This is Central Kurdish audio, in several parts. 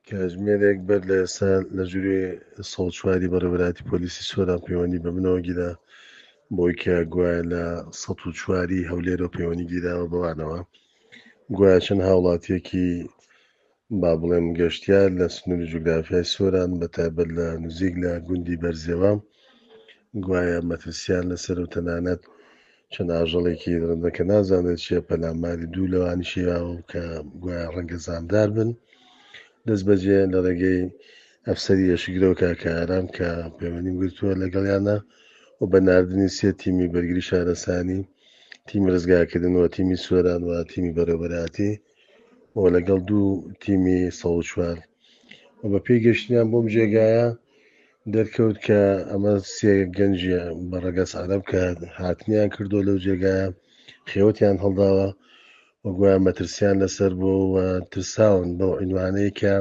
کاتژمێرێک بەر لە ئێستا لە ژوورێ سەڵچواری بەڕێوەبەراتی پۆلیسی سوێدان پەیوەندی بە منەوە گیرا بۆی کە گوایە لە ١٠٤ هەولێرە پەیوەندی گیراوە بەوانەوە گوایە چەند هاوڵاتیەکی با بڵێم گەشتیار لە سنووری جوگرافیای سۆران بەتایبەت لە نزیک لە گوندی بەرزێوە گوایە مەترسیان لەسەر و تەنانەت چەند ئاژەڵێکی درەندە کە نازانێت چیە پەلاماری دوو لەوانی شێواوە کە گوایە ڕەنگە زامدار بن دەست بەجێ لە ڕێگەی ئەفسەری ئەشکرەوە کاکاران کە پەیوەندیم گرتووە لەگەڵیانە و بە ناردنی سێ تیمی بەرگری شارەسانی تیمی ڕزگارکردنەوە تیمی سوێران و تیمی بەڕێوەبەراتی و لەگەڵ دوو تیمی ١٤ و بە پێی گەشتیان بۆم جێگایە دەرکەوت کە ئەمە سێ گەنجە بە ڕەگەز عەرەب کە هاتنیان کردو لەو جێگایە خێوەتیان هەڵداوە و گوایە مەترسیان لەسەر بۆ و ترساون بەو عنوانەیە کە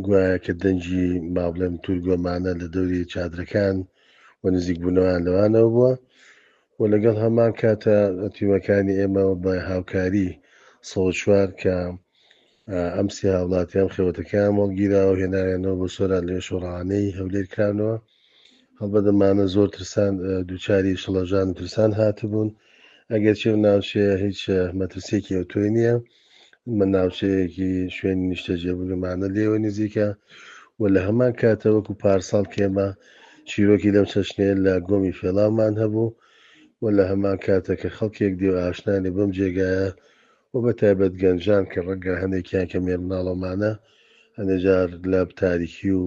گوایە کە دەنجی با بڵێم تورگۆمانە لە دەوری چادرەکان و نزیک بوونەوەیان لەوانەوە بووە و لەگەڵ هەمان کاتە تیمەکانی ئێمە بە هاوکاری ١٤ کە ئەم سێ هاوڵاتیان خێوەتەکەیان وەڵگیراوە هێناویانەوە بۆ سۆران لە شۆڕانەی هەولێر کرانەوە هەڵبەدەمانە زۆر ترسان دووچاری شڵەژان و ترسان هاتبوون ئەگەر چێ ناوچەیە هیچ مەترسێکی ئەوتۆی نییە من ناوچەیەکی شوێنی نیشتەجێبوونمانە لێوە نزیکە و لە هەمان کاتە وەکو پارساڵ کێمە چیرۆکی لەم چەشنەیە لە گۆمی فێڵامان هەبوو و لە هەمان کاتە کە خەڵکێک دێ و ئاشنانی بەم جێگایە و بە تایبەت گەنجان کە ڕەنگە هەندێکیان کە مێرمناڵەمانە هەندێجار لە تاریکی و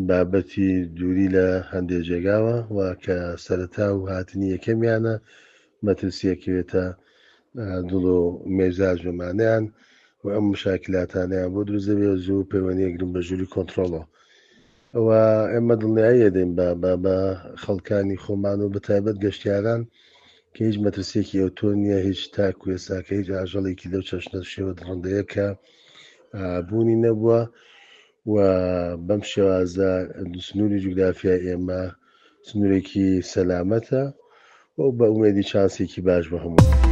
بابەتی دووری لە هەندێک جێگاوە و کە سەرەتا و هاتنی یەکەمیانە مەترسیەکەوێتە دڵ و مێزاج بمانیان و ئەم مشاکلاتانیان بۆ دروزەبێ زوو پەیوەندیەگرن بە ژووری کۆنتترۆڵەوە ئەوە ئێمە دڵنیایی دەین بە خەڵکانی خۆمان و بەتایبەت گەشتیاران کە هیچ مەترسێکی ئەوتۆ نییە هیچ تاکو ێساکە هیچ ئاژەڵێکی لەو چەشنە شێوە دڕندەیە کە بوونی نەبووە و بەم شێوازە سنووری جوگرافیای ئێمە سنوورێکی سەلامەتە و بە ئومێدی چاسێکی باش بە هەموو